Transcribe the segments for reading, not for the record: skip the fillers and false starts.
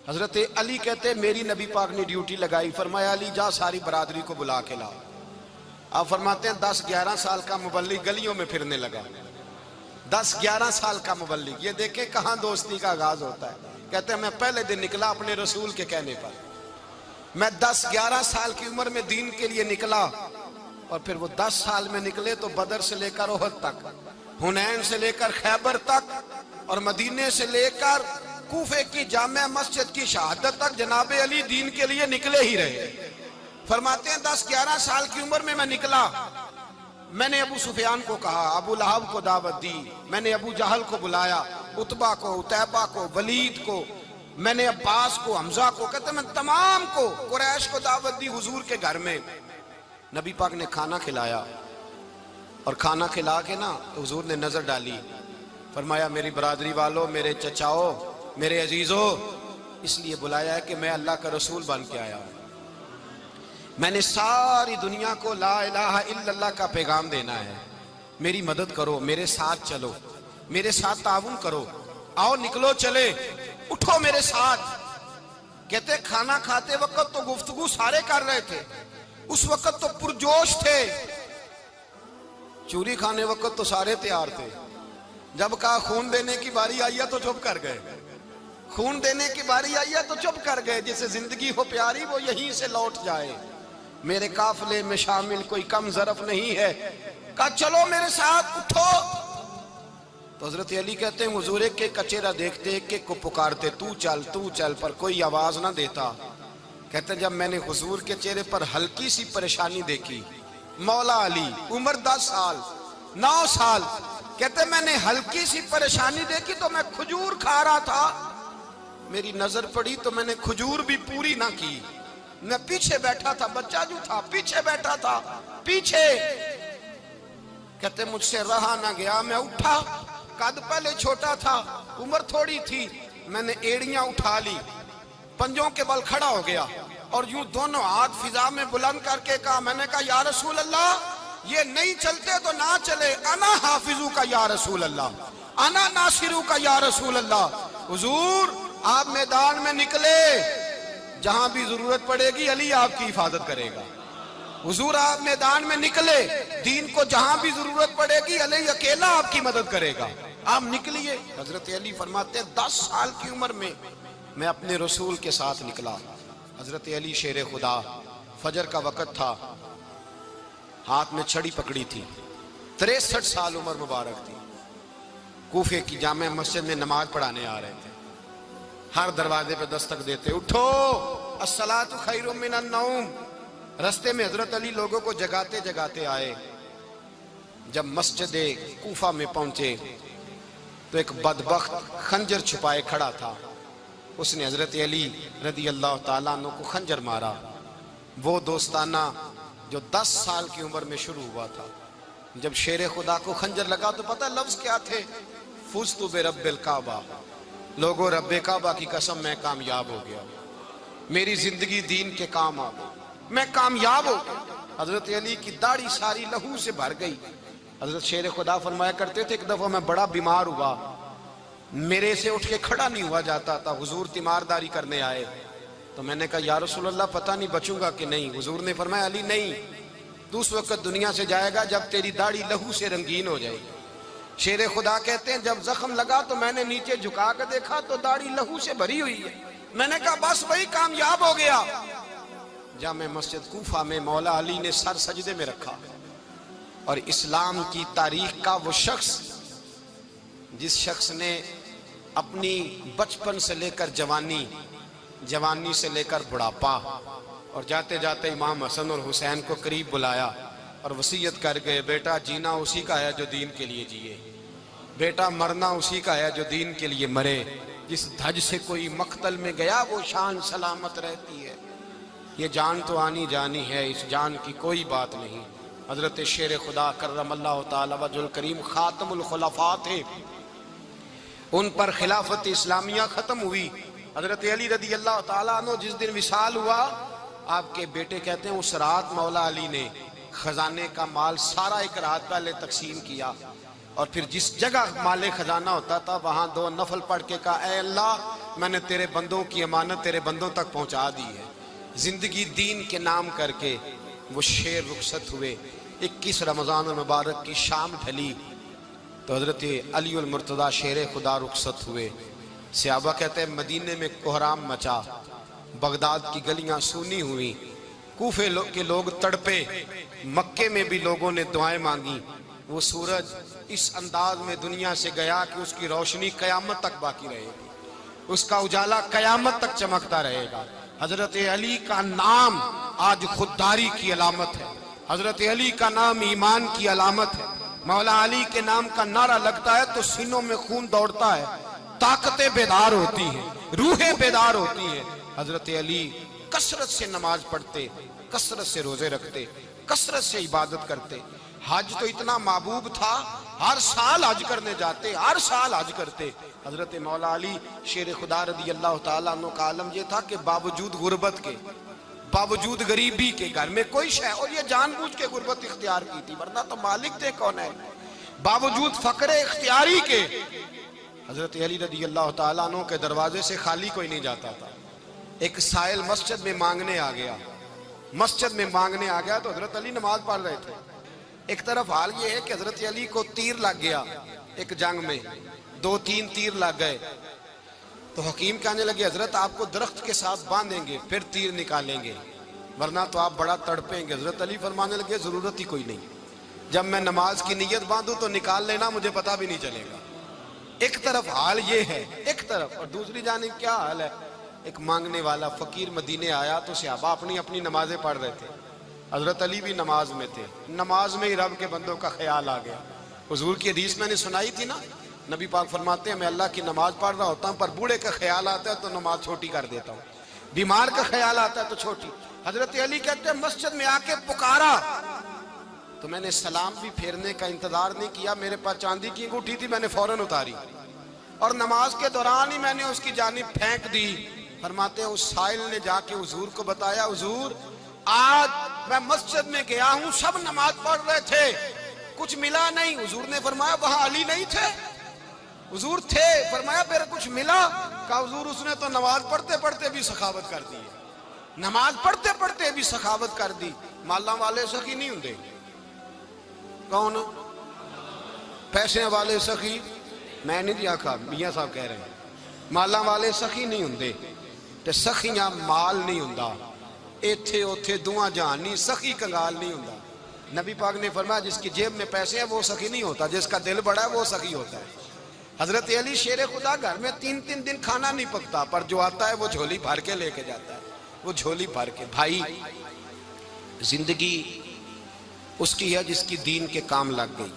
حضرت علی کہتے میری نبی پاک نے ڈیوٹی لگائی، فرمایا علی جا ساری برادری کو بلا کے لا۔ آپ فرماتے ہیں 10-11 سال کا مبلغ گلیوں میں پھرنے لگا، 10-11 سال کا مبلغ، یہ دیکھیں کہاں دوستی کا آغاز ہوتا ہے۔ کہتے ہیں میں پہلے دن نکلا اپنے رسول کے کہنے پر، میں 10-11 سال کی عمر میں دین کے لیے نکلا، اور پھر وہ 10 سال میں نکلے تو بدر سے لے کر احد تک، حنین سے لے کر خیبر تک، اور مدینے سے لے کر کوفے کی جامع مسجد کی شہادت تک جناب علی دین کے لیے نکلے ہی رہے۔ فرماتے ہیں 10-11 سال کی عمر میں نکلا، میں نے ابو سفیان کو کہا، ابو لہب کو دعوت دی، میں نے ابو جہل کو بلایا، عتبہ کو، عتیبہ کو، ولید کو، میں نے عباس کو، حمزہ کو، کہتے ہیں میں تمام کو، قریش کو دعوت دی حضور کے گھر میں۔ نبی پاک نے کھانا کھلایا، اور کھانا کھلا کے نا حضور نے نظر ڈالی، فرمایا میری برادری والوں، میرے چچاؤ، میرے عزیزو، اس لیے بلایا ہے کہ میں اللہ کا رسول بن کے آیا ہوں، میں نے ساری دنیا کو لا الہ الا اللہ کا پیغام دینا ہے، میری مدد کرو، میرے ساتھ چلو، میرے ساتھ تعاون کرو، آؤ نکلو چلے، اٹھو میرے ساتھ۔ کہتے کھانا کھاتے وقت تو گفتگو سارے کر رہے تھے، اس وقت تو پرجوش تھے، چوری کھانے وقت تو سارے تیار تھے، جب کہا خون دینے کی باری آئی ہے تو چپ کر گئے، خون دینے کی باری آئی ہے تو چپ کر گئے، جسے زندگی ہو پیاری وہ یہیں سے لوٹ جائے، میرے قافلے میں شامل کوئی کم ظرف نہیں ہے، کہا چلو میرے ساتھ اٹھو۔ تو حضرت علی کہتے ہیں حضور ایک ایک کا چہرہ دیکھتے، ایک ایک کو پکارتے، تو چل، پر کوئی آواز نہ دیتا۔ کہتے ہیں جب میں نے حضور کے چہرے پر ہلکی سی پریشانی دیکھی، مولا علی عمر 10 سال 9 سال، کہتے ہیں میں نے ہلکی سی پریشانی دیکھی تو میں کھجور کھا رہا تھا، میری نظر پڑی تو میں نے کھجور بھی پوری نہ کی، میں پیچھے بیٹھا تھا، بچہ جو تھا پیچھے بیٹھا تھا، پیچھے۔ کہتے مجھ سے رہا نہ گیا، میں اٹھا، قد پہلے چھوٹا تھا، عمر تھوڑی تھی، میں نے ایڑیاں اٹھا لی، پنجوں کے بل کھڑا ہو گیا، اور یوں دونوں ہاتھ فضا میں بلند کر کے کہا، میں نے کہا یا رسول اللہ یہ نہیں چلتے تو نہ چلے، انا حافظو کا یا رسول اللہ، انا ناصرو کا یا رسول اللہ۔ حضور آپ میدان میں نکلے، جہاں بھی ضرورت پڑے گی علی آپ کی حفاظت کرے گا، حضور آپ میدان میں نکلے، دین کو جہاں بھی ضرورت پڑے گی علی اکیلا آپ کی مدد کرے گا، آپ نکلیے۔ حضرت علی فرماتے ہیں 10 سال کی عمر میں میں اپنے رسول کے ساتھ نکلا۔ حضرت علی شیر خدا، فجر کا وقت تھا، ہاتھ میں چھڑی پکڑی تھی، 63 سال عمر مبارک تھی، کوفے کی جامع مسجد میں نماز پڑھانے آ رہے تھے، ہر دروازے پہ دستک دیتے، اٹھو الصلاۃ خیر من النوم۔ رستے میں حضرت علی لوگوں کو جگاتے جگاتے آئے، جب مسجد کوفہ میں پہنچے تو ایک بدبخت خنجر چھپائے کھڑا تھا، اس نے حضرت علی رضی اللہ تعالیٰ عنہ کو خنجر مارا، وہ دوستانہ جو 10 سال کی عمر میں شروع ہوا تھا۔ جب شیر خدا کو خنجر لگا تو پتہ لفظ کیا تھے؟ فزت برب الکعبہ، لوگوں رب کعبہ کی قسم میں کامیاب ہو گیا، میری زندگی دین کے کام آ گئی، میں کامیاب ہو گیا۔ حضرت علی کی داڑھی ساری لہو سے بھر گئی۔ حضرت شیر خدا فرمایا کرتے تھے ایک دفعہ میں بڑا بیمار ہوا، میرے سے اٹھ کے کھڑا نہیں ہوا جاتا تھا، حضور تیمارداری کرنے آئے تو میں نے کہا یا رسول اللہ پتہ نہیں بچوں گا کہ نہیں۔ حضور نے فرمایا علی نہیں، تو اس وقت دنیا سے جائے گا جب تیری داڑھی لہو سے رنگین ہو جائے گی۔ شیر خدا کہتے ہیں جب زخم لگا تو میں نے نیچے جھکا کے دیکھا تو داڑھی لہو سے بھری ہوئی ہے، میں نے کہا بس وہی کامیاب ہو گیا۔ جامع مسجد کوفہ میں مولا علی نے سر سجدے میں رکھا، اور اسلام کی تاریخ کا وہ شخص جس شخص نے اپنی بچپن سے لے کر جوانی، جوانی سے لے کر بڑھاپا، اور جاتے جاتے امام حسن اور حسین کو قریب بلایا اور وصیت کر گئے بیٹا جینا اسی کا ہے جو دین کے لیے جیے، بیٹا مرنا اسی کا ہے جو دین کے لیے مرے، جس دھج سے کوئی مقتل میں گیا وہ شان سلامت رہتی ہے، یہ جان تو آنی جانی ہے، اس جان کی کوئی بات نہیں۔ حضرت شیر خدا کرم اللہ تعالی وجہ الکریم خاتم الخلفاء تھے، ان پر خلافت اسلامیہ ختم ہوئی۔ حضرت علی رضی اللہ تعالیٰ عنہ جس دن وصال ہوا، آپ کے بیٹے کہتے ہیں اس رات مولا علی نے خزانے کا مال سارا ایک رات پہلے تقسیم کیا، اور پھر جس جگہ مال خزانہ ہوتا تھا وہاں 2 نفل پڑھ کے کہا اے اللہ میں نے تیرے بندوں کی امانت تیرے بندوں تک پہنچا دی ہے۔ زندگی دین کے نام کر کے وہ شیر رخصت ہوئے۔ 21 رمضان المبارک کی شام ڈھلی تو حضرت علی المرتضیٰ شیر خدا رخصت ہوئے۔ صحابہ کہتے ہیں مدینے میں کوہرام مچا، بغداد کی گلیاں سونی ہوئی، کوفے کے لوگ تڑپے، مکے میں بھی لوگوں نے دعائیں مانگی۔ وہ سورج اس انداز میں دنیا سے گیا کہ اس کی روشنی قیامت تک باقی رہے گی، اس کا اجالا قیامت تک چمکتا رہے گا۔ حضرت علی کا نام آج خودداری کی علامت ہے، حضرت علی کا نام ایمان کی علامت ہے۔ مولا علی کے نام کا نعرہ لگتا ہے تو سینوں میں خون دوڑتا ہے، طاقتیں بیدار ہوتی ہیں، روحیں بیدار ہوتی ہیں۔ حضرت علی کثرت سے نماز پڑھتے، کثرت سے روزے رکھتے، کثرت سے عبادت کرتے۔ حج تو اتنا محبوب تھا، ہر سال حج کرنے جاتے، ہر سال حج کرتے۔ حضرت مولا علی شیر خدا رضی اللہ تعالیٰ عنہ کا عالم یہ تھا کہ باوجود غربت کے، باوجود غریبی کے، گھر میں کوئی شے، اور یہ جان بوجھ کے غربت اختیار کی تھی ورنہ تو مالک تھے کون ہے، باوجود فقر اختیاری کے حضرت علی رضی اللہ تعالیٰ عنہ کے دروازے سے خالی کوئی نہیں جاتا تھا۔ ایک سائل مسجد میں مانگنے آ گیا، مسجد میں مانگنے آ گیا تو حضرت علی نماز پڑھ رہے تھے۔ ایک طرف حال یہ ہے کہ حضرت علی کو تیر لگ گیا، ایک جنگ میں 2-3 تیر لگ گئے تو حکیم کہنے لگے حضرت آپ کو درخت کے ساتھ باندھیں گے پھر تیر نکالیں گے ورنہ تو آپ بڑا تڑپیں گے۔ حضرت علی فرمانے لگے ضرورت ہی کوئی نہیں، جب میں نماز کی نیت باندھوں تو نکال لینا، مجھے پتہ بھی نہیں چلے گا۔ ایک طرف حال یہ ہے، ایک طرف، اور دوسری جانب کیا حال ہے؟ ایک مانگنے والا فقیر مدینے آیا تو صحابہ اپنی اپنی نمازیں پڑھ رہے تھے، حضرت علی بھی نماز میں تھے۔ نماز میں ہی رب کے بندوں کا خیال آ گیا۔ حضور کی حدیث میں نے سنائی تھی نا، نبی پاک فرماتے ہیں میں اللہ کی نماز پڑھ رہا ہوتا ہوں پر بوڑھے کا خیال آتا ہے تو نماز چھوٹی کر دیتا ہوں، بیمار کا خیال آتا ہے تو چھوٹی۔ حضرت علی کہتے ہیں مسجد میں آ کے پکارا تو میں نے سلام بھی پھیرنے کا انتظار نہیں کیا، میرے پاس چاندی کی انگوٹھی تھی، میں نے فوراً اتاری اور نماز کے دوران ہی میں نے اس کی جانب پھینک دی۔ فرماتے ہیں اس سائل نے جا کے حضور کو بتایا، حضور آج میں مسجد میں گیا ہوں، سب نماز پڑھ رہے تھے، کچھ ملا نہیں۔ حضور نے فرمایا وہاں علی نہیں تھے؟ حضور تھے۔ فرمایا پھر کچھ ملا؟ کہا حضور اس نے تو نماز پڑھتے پڑھتے بھی سخاوت کر دی، نماز پڑھتے پڑھتے بھی سخاوت کر دی۔ مالاں والے سخی نہیں ہوندے، کون؟ پیسے والے سخی میں نہیں دیا کھا، میاں صاحب کہہ رہے ہیں مالاں والے سخی نہیں ہوندے تے سخیاں مال نہیں ہوندا، ایتھے اوتھے دعا جہان نہیں، سخی کنگال نہیں ہوندا۔ نبی پاک نے فرمایا جس کی جیب میں پیسے ہیں وہ سخی نہیں ہوتا، جس کا دل بڑا ہے وہ سخی ہوتا ہے۔ حضرت علی شیر خدا گھر میں 3 دن کھانا نہیں پکتا پر جو آتا ہے وہ جھولی بھر کے لے کے جاتا ہے، وہ جھولی بھر کے۔ بھائی زندگی اس کی ہے جس کی دین کے کام لگ گئی،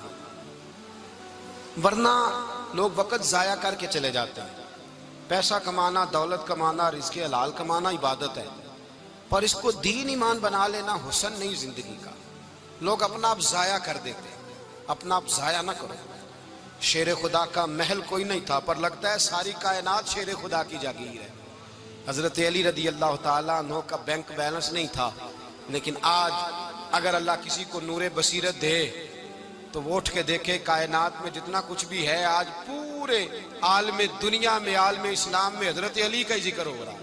ورنہ لوگ وقت ضائع کر کے چلے جاتے ہیں۔ پیسہ کمانا، دولت کمانا، رزق حلال کمانا عبادت ہے پر اس کو دین ایمان بنا لینا حسن نہیں زندگی کا۔ لوگ اپنا آپ ضائع کر دیتے، اپنا آپ ضائع نہ کرو۔ شیر خدا کا محل کوئی نہیں تھا پر لگتا ہے ساری کائنات شیر خدا کی جاگیر ہے۔ حضرت علی رضی اللہ تعالیٰ عنہ کا بینک بیلنس نہیں تھا، لیکن آج اگر اللہ کسی کو نور بصیرت دے تو وہ اٹھ کے دیکھے کائنات میں جتنا کچھ بھی ہے آج پورے عالم دنیا میں، عالم اسلام میں حضرت علی کا ہی ذکر ہو رہا ہے۔